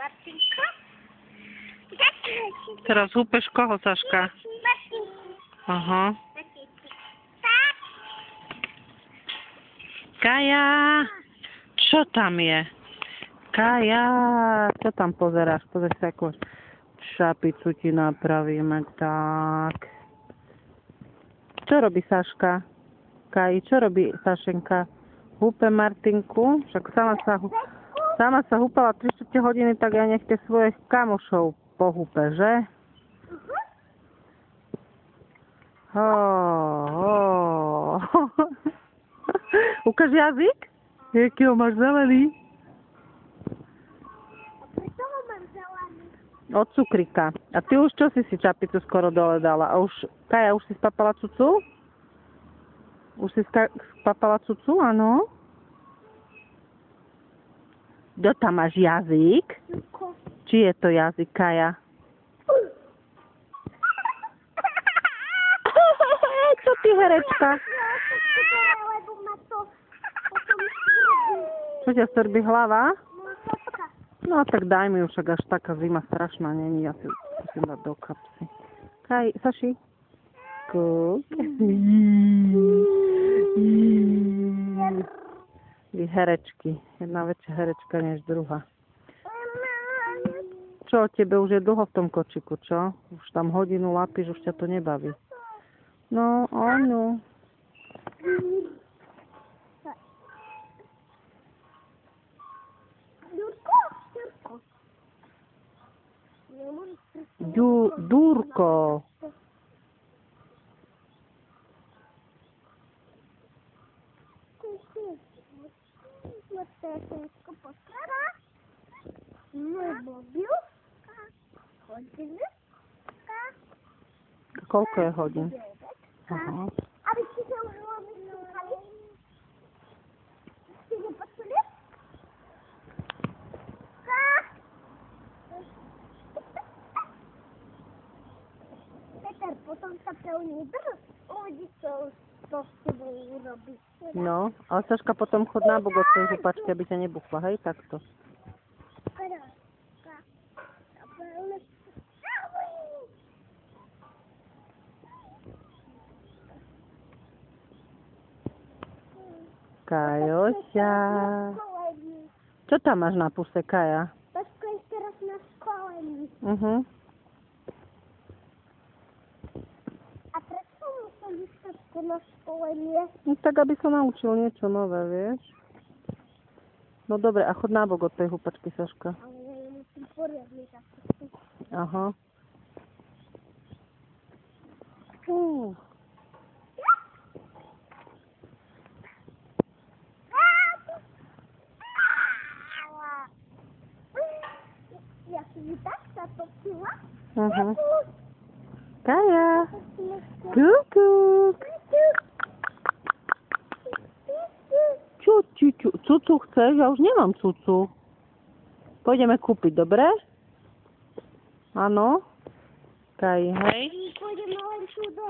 Martinka. Teraz húpeš koho, Saška? Aha. Kaja, čo tam je? Kaja, čo tam pozeráš? Pozri sa, ako šapicu ti napravíme, tak. Čo robí Saška? Kaji, čo robí Sašenka? Húpe Martinku, však sama sa húpala 3/4 hodiny, tak aj nech tie svojich kamošov pohúpe, že? Ho. Ukáž jazyk? Jaký ho máš zelený? Prečo ho mám zelený? Od cukrika. A ty už čo si čapicu skoro dole dala? A už, Kaja, už si spapala cucu? Už si spapala cucu, áno? Kto tam máš jazyk? Či je to jazyk, Kaja? Čo ty, herečka? Čo ťa strbí hlava? No tak daj mi už, však až taká zima strašná není, ja si musím dať do kapsy. Kaj, Saši? Kúk. Vy herečky. Jedna väčšia herečka než druhá. Čo, tebe už je dlho v tom kočiku, čo? Už tam hodinu lapíš, už ťa to nebaví. No, áno. Durko. Koľko je hodín? Aha. Aby ste sa už slúchali? Ste nepočuli? Peter, potom sa pevný drž. Uvidí, čo to s tebou urobí. No, ale Saška potom chod na bok od tej hupačky, aby ťa nebuchla, hej, takto. Kajosia. Čo tam máš na puse, Kaja? Paško je teraz na školení. A prečo musím Paško na školenie? No tak, aby sa naučil niečo nové, vieš? No dobre, a chod na bok od tej hupačky, Saška. Ale ja musím poriadne zapustiť. Aha. Ja si tak sa točila. Kaja. Kúkúk. Cucu chceš? Ja už nemám cucu. Pôjdeme kúpiť, dobre? Áno? Kaj, hej. Pôjdeme len tu do